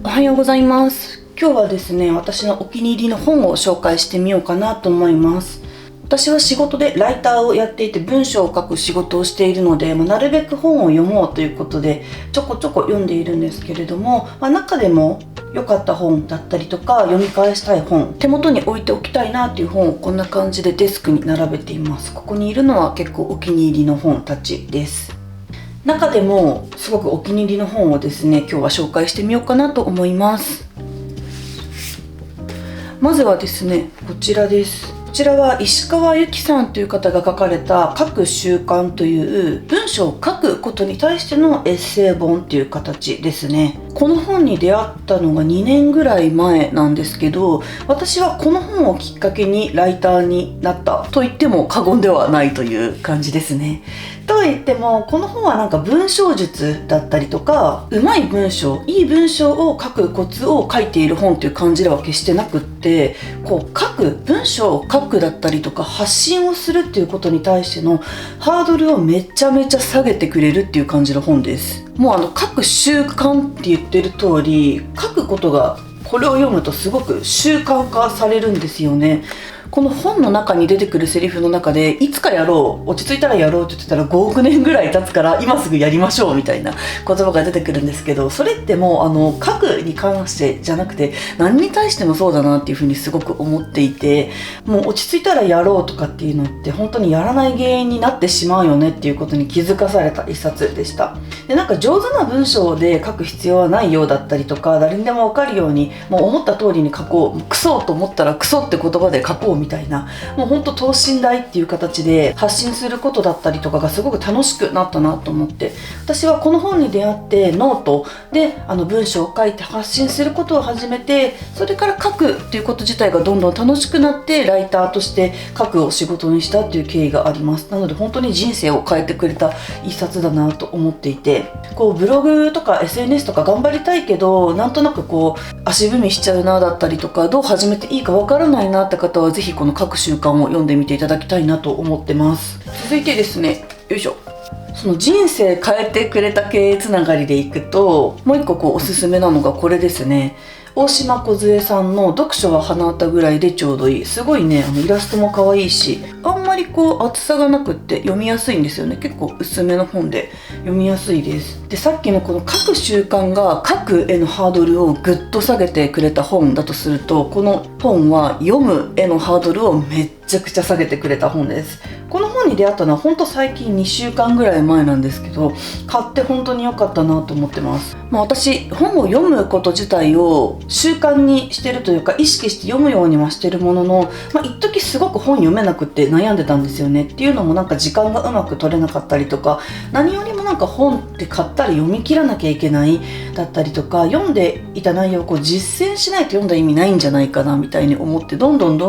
おはようございます。今日はですね、私のお気に入りの本を紹介してみようかなと思います。私は仕事でライターをやっていて文章を書く仕事をしているので、なるべく本を読もうということでちょこちょこ読んでいるんですけれども、中でも良かった本だったりとか読み返したい本、手元に置いておきたいなという本をこんな感じでデスクに並べています。ここにいるのは結構お気に入りの本たちです。中でもすごくお気に入りの本をですね、今日は紹介してみようかなと思います。まずはですね、こちらです。こちらは石川由紀さんという方が書かれた書く習慣という文章を書くことに対してのエッセイ本っていう形ですね。この本に出会ったのが2年ぐらい前なんですけど、私はこの本をきっかけにライターになったと言っても過言ではないという感じですね。と言ってもこの本は文章術だったりとか、うまい文章、いい文章を書くコツを書いている本という感じでは決してなくって、文章を書くだったりとか発信をするっていうことに対してのハードルをめちゃめちゃ下げてくれるっていう感じの本です。もう書く習慣って言ってる通り、書くことがこれを読むとすごく習慣化されるんですよね。この本の中に出てくるセリフの中で、いつかやろう、落ち着いたらやろうって言ってたら5億年ぐらい経つから今すぐやりましょうみたいな言葉が出てくるんですけど、それってもう書くに関してじゃなくて何に対してもそうだなっていうふうにすごく思っていて、もう落ち着いたらやろうとかっていうのって本当にやらない原因になってしまうよねっていうことに気づかされた一冊でした。で、上手な文章で書く必要はないようだったりとか、誰にでも分かるようにもう思った通りに書こう、クソと思ったらクソって言葉で書こうみたいな、もう本当等身大っていう形で発信することだったりとかがすごく楽しくなったなと思って、私はこの本に出会ってノートで文章を書いて発信することを始めて、それから書くっていうこと自体がどんどん楽しくなってライターとして書くを仕事にしたっていう経緯があります。なので本当に人生を変えてくれた一冊だなと思っていて、ブログとか SNS とか頑張りたいけどなんとなく足踏みしちゃうなだったりとか、どう始めていいかわからないなって方はぜひこの書く習慣を読んでみていただきたいなと思ってます。続いてですね、よいしょ、その人生変えてくれた系つながりでいくと、もう一個おすすめなのがこれですね。大島梢さんの読書は鼻歌ぐらいでちょうどいい。すごいね、イラストも可愛いし、あんまり厚さがなくって読みやすいんですよね。結構薄めの本で読みやすいです。で、さっきのこの書く習慣が書くへのハードルをぐっと下げてくれた本だとすると、この本は読むへのハードルをめっちゃくちゃ下げてくれた本です。この本に出会ったのは本当最近2週間ぐらい前なんですけど、買って本当に良かったなと思ってます。私、本を読むこと自体を習慣にしてるというか意識して読むようにはしてるものの、一時すごく本読めなくって悩んでたんですよね。っていうのも時間がうまく取れなかったりとか、何よりも本って買ったら読み切らなきゃいけないだったりとか、読んでいた内容を実践しないと読んだ意味ないんじゃないかなみたいに思って、どんどん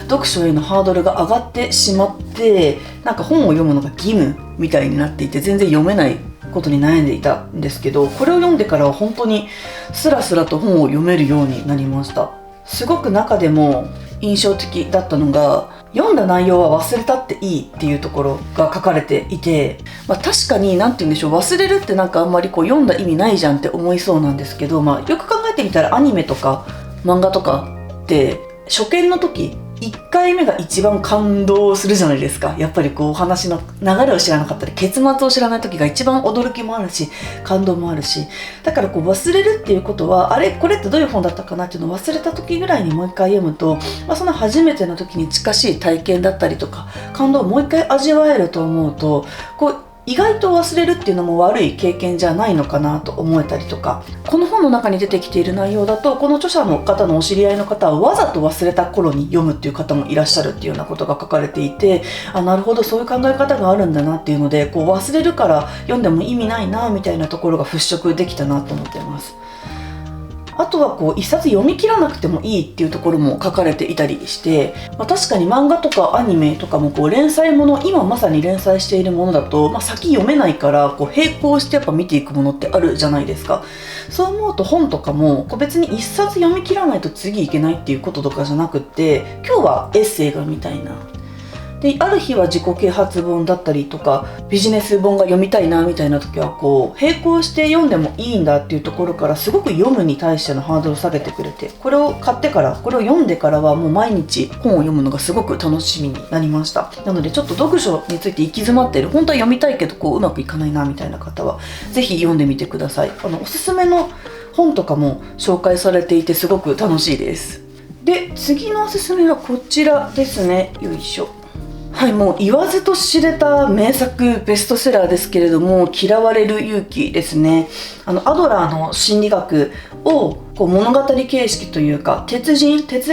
読書へのハードルが上がってしまって、本を読むのが義務みたいになっていて全然読めないことに悩んでいたんですけど、これを読んでからは本当にスラスラと本を読めるようになりました。すごく中でも印象的だったのが、読んだ内容は忘れたっていいっていうところが書かれていて、確かに忘れるってあんまり読んだ意味ないじゃんって思いそうなんですけど、よく考えてみたらアニメとか漫画とかって初見の時1回目が一番感動するじゃないですか。やっぱりお話の流れを知らなかったり結末を知らない時が一番驚きもあるし感動もあるし、だから忘れるっていうことは、あれこれってどういう本だったかなっていうのを忘れた時ぐらいにもう一回読むと、その初めての時に近しい体験だったりとか感動をもう一回味わえると思うと、意外と忘れるっていうのも悪い経験じゃないのかなと思えたりとか、この本の中に出てきている内容だと、この著者の方のお知り合いの方はわざと忘れた頃に読むっていう方もいらっしゃるっていうようなことが書かれていて、なるほどそういう考え方があるんだなっていうので、忘れるから読んでも意味ないなみたいなところが払拭できたなと思っています。あとは一冊読み切らなくてもいいっていうところも書かれていたりして、確かに漫画とかアニメとかも連載もの、今まさに連載しているものだと、先読めないから並行してやっぱ見ていくものってあるじゃないですか。そう思うと本とかも別に一冊読み切らないと次いけないっていうこととかじゃなくって、今日はエッセイがみたいな、である日は自己啓発本だったりとかビジネス本が読みたいなみたいな時はこう並行して読んでもいいんだっていうところからすごく読むに対してのハードルを下げてくれて、これを買ってからこれを読んでからはもう毎日本を読むのがすごく楽しみになりました。なのでちょっと読書について行き詰まっている、本当は読みたいけどこううまくいかないなみたいな方はぜひ読んでみてください。おすすめの本とかも紹介されていてすごく楽しいです。で次のおすすめはこちらですね。よいしょ。はい、もう言わずと知れた名作ベストセラーですけれども、嫌われる勇気ですね。アドラーの心理学をこう物語形式というか、哲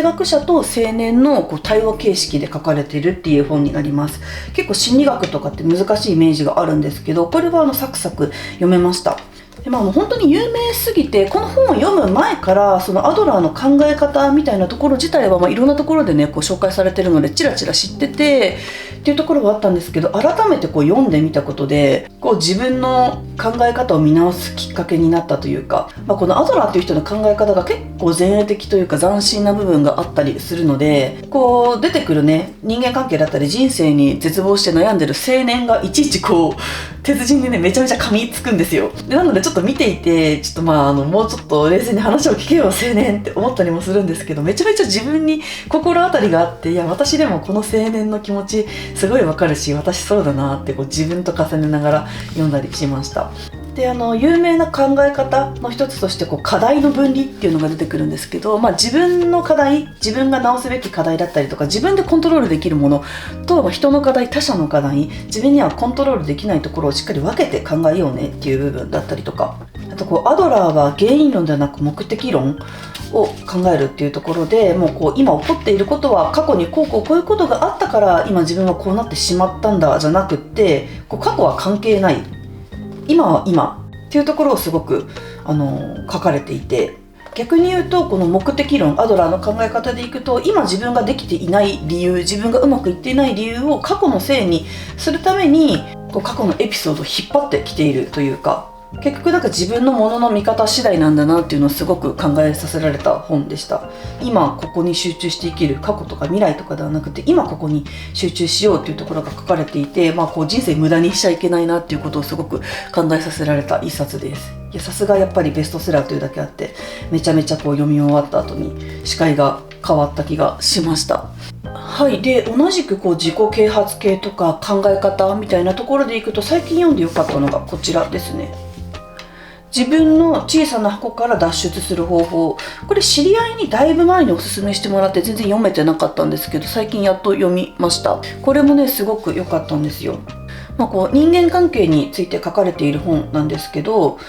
学者と青年のこう対話形式で書かれているっていう本になります。結構心理学とかって難しいイメージがあるんですけど、これはサクサク読めました。でもう本当に有名すぎて、この本を読む前からそのアドラーの考え方みたいなところ自体はいろんなところでねこう紹介されてるのでチラチラ知っててっていうところはあったんですけど、改めてこう読んでみたことでこう自分の考え方を見直すきっかけになったというか、このアドラーっていう人の考え方が結構前衛的というか斬新な部分があったりするので、こう出てくるね人間関係だったり人生に絶望して悩んでる青年がいちいちこう鉄人でねめちゃめちゃ噛みつくんですよ。でなのでちょっと見ていてちょっともうちょっと冷静に話を聞けよ青年って思ったりもするんですけど、めちゃめちゃ自分に心当たりがあって、いや私でもこの青年の気持ちすごいわかるし、私そうだなってこう自分と重ねながら読んだりしました。で有名な考え方の一つとしてこう課題の分離っていうのが出てくるんですけど、自分の課題、自分が直すべき課題だったりとか自分でコントロールできるものと、人の課題、他者の課題、自分にはコントロールできないところをしっかり分けて考えようねっていう部分だったりとか、あとアドラーは原因論ではなく目的論を考えるっていうところで、もう今起こっていることは過去にこういうことがあったから今自分はこうなってしまったんだじゃなくって、過去は関係ない、今は今っていうところをすごく書かれていて、逆に言うとこの目的論、アドラーの考え方でいくと、今自分ができていない理由、自分がうまくいっていない理由を過去のせいにするために過去のエピソードを引っ張ってきているというか、結局自分のものの見方次第なんだなっていうのをすごく考えさせられた本でした。今ここに集中して生きる、過去とか未来とかではなくて今ここに集中しようっていうところが書かれていて、人生無駄にしちゃいけないなっていうことをすごく考えさせられた一冊です。いやさすがやっぱりベストセラーというだけあってめちゃめちゃ読み終わった後に視界が変わった気がしました。はい、で同じく自己啓発系とか考え方みたいなところでいくと、最近読んでよかったのがこちらですね。自分の小さな箱から脱出する方法。これ知り合いにだいぶ前におすすめしてもらって全然読めてなかったんですけど、最近やっと読みました。これもねすごく良かったんですよ。人間関係について書かれている本なんですけど、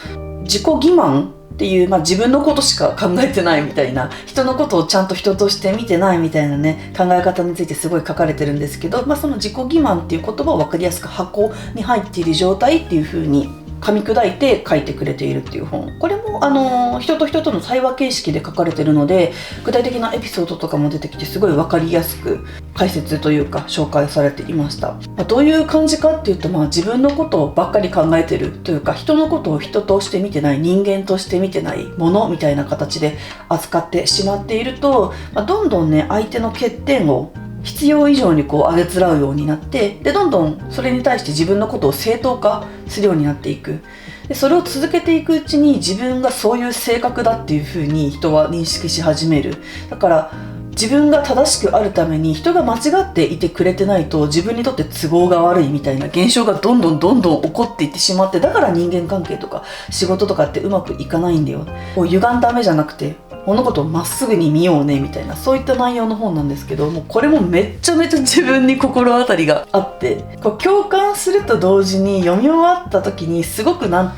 自己欺瞞っていう、自分のことしか考えてないみたいな、人のことをちゃんと人として見てないみたいなね考え方についてすごい書かれてるんですけど、その自己欺瞞っていう言葉を分かりやすく箱に入っている状態っていう風に噛み砕いて書いてくれているっていう本。これも人と人との対話形式で書かれているので、具体的なエピソードとかも出てきてすごい分かりやすく解説というか紹介されていました。どういう感じかっていうと、自分のことばっかり考えてるというか、人のことを人として見てない、人間として見てないものみたいな形で扱ってしまっていると、どんどんね相手の欠点を必要以上にあげつらうようになって、でどんどんそれに対して自分のことを正当化するようになっていく。でそれを続けていくうちに自分がそういう性格だっていうふうに人は認識し始める。だから自分が正しくあるために人が間違っていてくれてないと自分にとって都合が悪いみたいな現象がどんどん起こっていってしまって、だから人間関係とか仕事とかってうまくいかないんだよ。歪んだ目じゃなくて物事をまっすぐに見ようねみたいな、そういった内容の本なんですけど、もうこれもめっちゃめちゃ自分に心当たりがあって、共感すると同時に読み終わった時にすごく反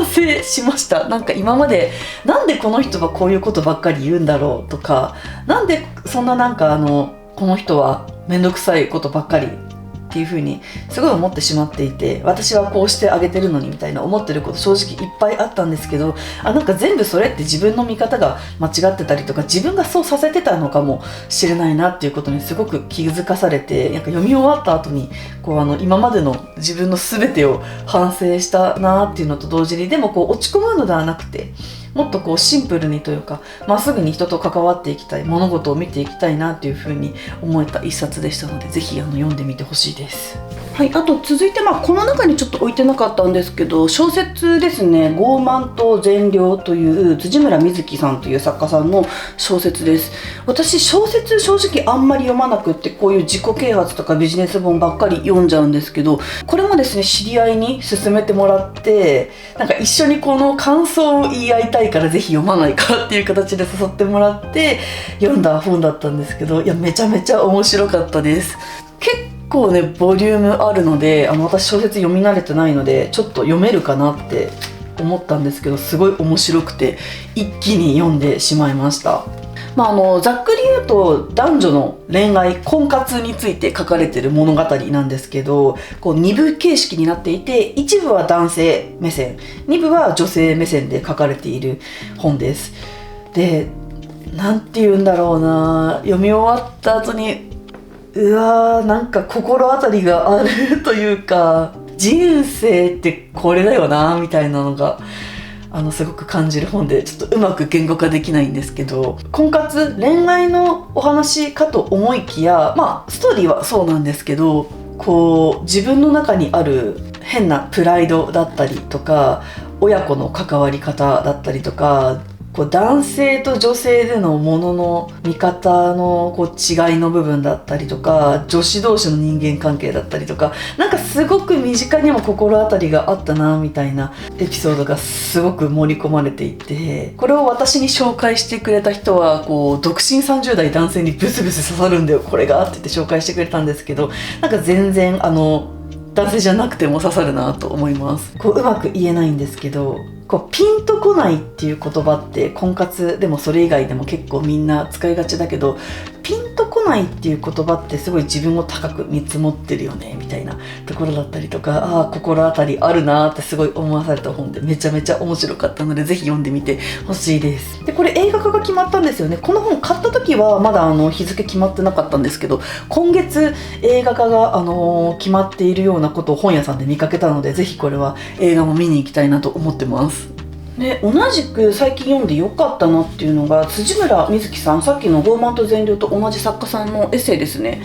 省しました。今までなんでこの人はこういうことばっかり言うんだろうとか、なんでそんなこの人はめんどくさいことばっかりっていう風にすごい思ってしまっていて、私はこうしてあげてるのにみたいな思ってること正直いっぱいあったんですけど、全部それって自分の見方が間違ってたりとか、自分がそうさせてたのかもしれないなっていうことにすごく気づかされて、読み終わった後に今までの自分の全てを反省したなっていうのと同時に、でも落ち込むのではなくてもっとこうシンプルにというか、まっすぐに人と関わっていきたい、物事を見ていきたいなっていう風に思えた一冊でしたので、ぜひ読んでみてほしいです。はい、あと続いて、この中にちょっと置いてなかったんですけど、小説ですね。傲慢と善良という辻村瑞希さんという作家さんの小説です。私小説正直あんまり読まなくって、こういう自己啓発とかビジネス本ばっかり読んじゃうんですけど、これもですね、知り合いに勧めてもらって、なんか一緒にこの感想を言い合いたいからぜひ読まないかっていう形で誘ってもらって読んだ本だったんですけど、いやめちゃめちゃ面白かったです。結構ねボリュームあるので、私小説読み慣れてないのでちょっと読めるかなって思ったんですけど、すごい面白くて一気に読んでしまいました。ざっくり言うと男女の恋愛婚活について書かれている物語なんですけど、こう2部形式になっていて、一部は男性目線、2部は女性目線で書かれている本です。で、なんて言うんだろうな、読み終わった後になんか心当たりがあるというか、人生ってこれだよなみたいなのがすごく感じる本で、ちょっとうまく言語化できないんですけど、婚活恋愛のお話かと思いきや、ストーリーはそうなんですけど、こう自分の中にある変なプライドだったりとか、親子の関わり方だったりとか、こう男性と女性でのものの見方のこう違いの部分だったりとか、女子同士の人間関係だったりとか、なんかすごく身近にも心当たりがあったなみたいなエピソードがすごく盛り込まれていて、これを私に紹介してくれた人はこう独身30代男性にブスブス刺さるんだよこれがって言って紹介してくれたんですけど、なんか全然男性じゃなくても刺さるなと思います。こううまく言えないんですけど、こうピンとこないっていう言葉って婚活でもそれ以外でも結構みんな使いがちだけど、ピンとこないっていう言葉ってすごい自分を高く見積もってるよねみたいなところだったりとか、心当たりあるなってすごい思わされた本で、めちゃめちゃ面白かったのでぜひ読んでみてほしいです。でこれ映画化が決まったんですよね。この本買った時はまだ日付決まってなかったんですけど、今月映画化が決まっているようなことを本屋さんで見かけたので、ぜひこれは映画も見に行きたいなと思ってます。で同じく最近読んでよかったなっていうのが辻村瑞希さん、さっきの傲慢と善良と同じ作家さんのエッセイですね。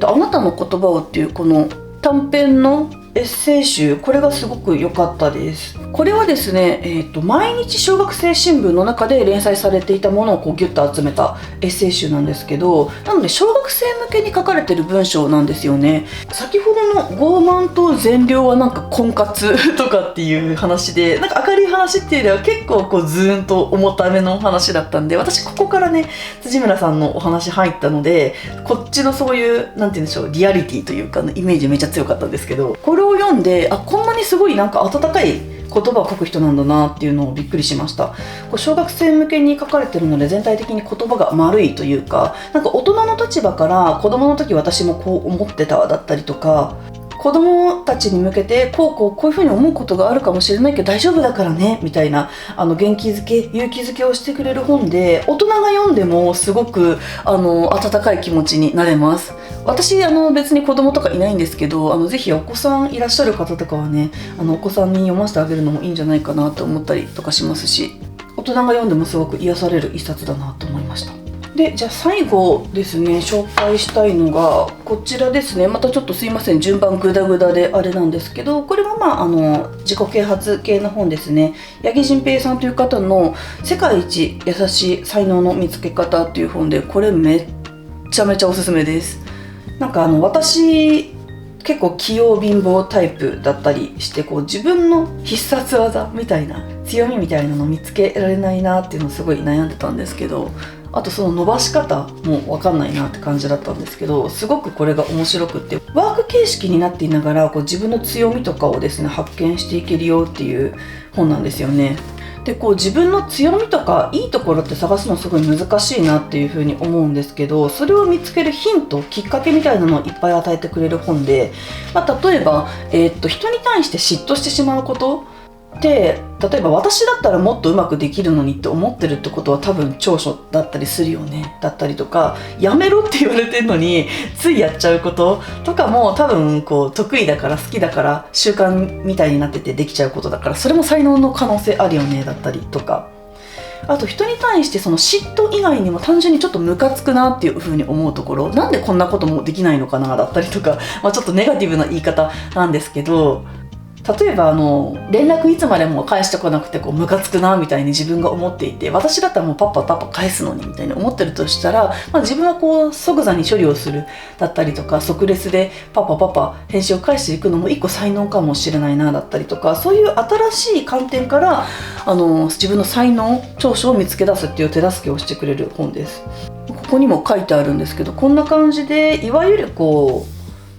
あなたの言葉をっていうこの短編のエッセイ集、これがすごく良かったです。これはですね、毎日小学生新聞の中で連載されていたものをこうギュッと集めたエッセイ集なんですけど、なので小学生向けに書かれてる文章なんですよね。先ほどの傲慢と善良はなんか婚活とかっていう話で、なんか明るい話っていうよりは結構こうズーンと重ための話だったんで、私ここからね辻村さんのお話入ったので、こっちのそういうなんて言うんでしょう、リアリティというか、イメージめっちゃ強かったんですけど、これを読んでこんなにすごいなんか温かい言葉を書く人なんだなっていうのをびっくりしました。こう小学生向けに書かれてるので全体的に言葉が丸いというか、なんか大人の立場から子供の時私もこう思ってただったりとか、子供たちに向けてこういうふうに思うことがあるかもしれないけど大丈夫だからねみたいな元気づけ勇気づけをしてくれる本で、大人が読んでもすごく温かい気持ちになれます。私別に子供とかいないんですけど、ぜひお子さんいらっしゃる方とかはねお子さんに読ませてあげるのもいいんじゃないかなと思ったりとかしますし、大人が読んでもすごく癒される一冊だなと思いました。でじゃあ最後ですね、紹介したいのがこちらですね。またちょっとすいません、順番グダグダであれなんですけど、これは自己啓発系の本ですね。八木仁平さんという方の世界一優しい才能の見つけ方っていう本で、これめっちゃめちゃおすすめです。なんか私結構器用貧乏タイプだったりして、こう自分の必殺技みたいな強みみたいなの見つけられないなっていうのをすごい悩んでたんですけど、あとその伸ばし方も分かんないなって感じだったんですけど、すごくこれが面白くって、ワーク形式になっていながらこう自分の強みとかをですね発見していけるよっていう本なんですよね。でこう自分の強みとかいいところって探すのすごい難しいなっていうふうに思うんですけど、それを見つけるヒント、きっかけみたいなのをいっぱい与えてくれる本で、例えば、人に対して嫉妬してしまうことで、例えば私だったらもっとうまくできるのにって思ってるってことは多分長所だったりするよねだったりとか、やめろって言われてるのについやっちゃうこととかも多分こう得意だから好きだから習慣みたいになっててできちゃうことだから、それも才能の可能性あるよねだったりとか、あと人に対してその嫉妬以外にも単純にちょっとムカつくなっていう風に思うところ、なんでこんなこともできないのかなだったりとか、ちょっとネガティブな言い方なんですけど、例えば連絡いつまでも返してこなくてムカつくなみたいに自分が思っていて、私だったらもうパッパ返すのにみたいに思ってるとしたら、自分は即座に処理をするだったりとか、即レスでパッパ返信を返していくのも一個才能かもしれないなだったりとか、そういう新しい観点から自分の才能長所を見つけ出すっていう手助けをしてくれる本です。ここにも書いてあるんですけど、こんな感じでいわゆる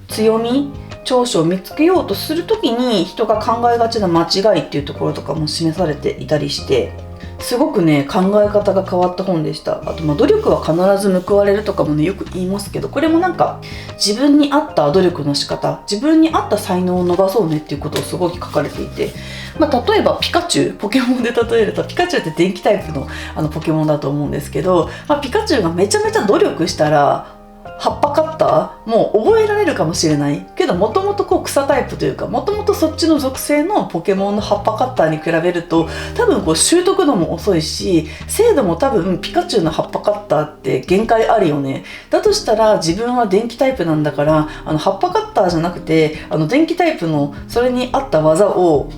強み長所を見つけようとするときに人が考えがちな間違いっていうところとかも示されていたりして、すごくね考え方が変わった本でした。あと努力は必ず報われるとかもねよく言いますけど、これもなんか自分に合った努力の仕方、自分に合った才能を伸ばそうねっていうことをすごく書かれていて、例えばピカチュウ、ポケモンで例えるとピカチュウって電気タイプのポケモンだと思うんですけど、ピカチュウがめちゃめちゃ努力したら葉っぱカッターもう覚えられるかもしれないけど、もともと草タイプというか、もともとそっちの属性のポケモンの葉っぱカッターに比べると多分習得度も遅いし、精度も多分ピカチュウの葉っぱカッターって限界あるよね。だとしたら自分は電気タイプなんだから、葉っぱカッターじゃなくて電気タイプのそれに合った技を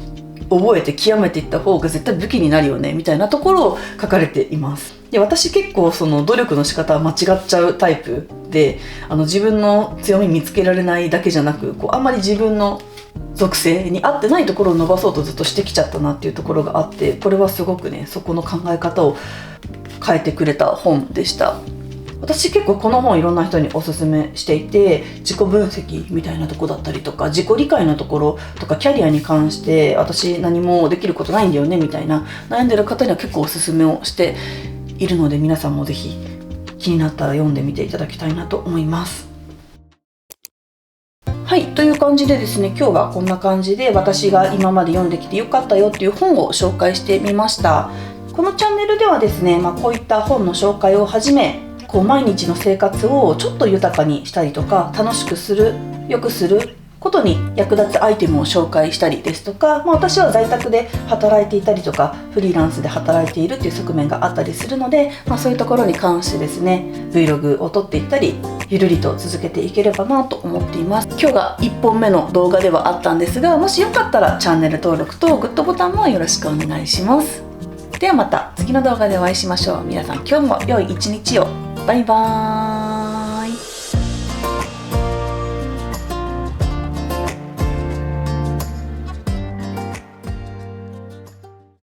覚えて極めていった方が絶対武器になるよねみたいなところを書かれています。で、私結構その努力の仕方は間違っちゃうタイプで、自分の強み見つけられないだけじゃなく、あんまり自分の属性に合ってないところを伸ばそうとずっとしてきちゃったなっていうところがあって、これはすごくねそこの考え方を変えてくれた本でした。私結構この本いろんな人におすすめしていて、自己分析みたいなとこだったりとか、自己理解のところとか、キャリアに関して私何もできることないんだよねみたいな悩んでる方には結構おすすめをしているので、皆さんもぜひ気になったら読んでみていただきたいなと思います。はい、という感じでですね、今日はこんな感じで私が今まで読んできてよかったよっていう本を紹介してみました。このチャンネルではですね、こういった本の紹介をはじめ、毎日の生活をちょっと豊かにしたりとか、楽しくする、良くすることに役立つアイテムを紹介したりですとか、私は在宅で働いていたりとかフリーランスで働いているっていう側面があったりするので、そういうところに関してですね Vlog を撮っていったり、ゆるりと続けていければなと思っています。今日が1本目の動画ではあったんですが、もしよかったらチャンネル登録とグッドボタンもよろしくお願いします。ではまた次の動画でお会いしましょう。皆さん今日も良い一日を。バイバーイ。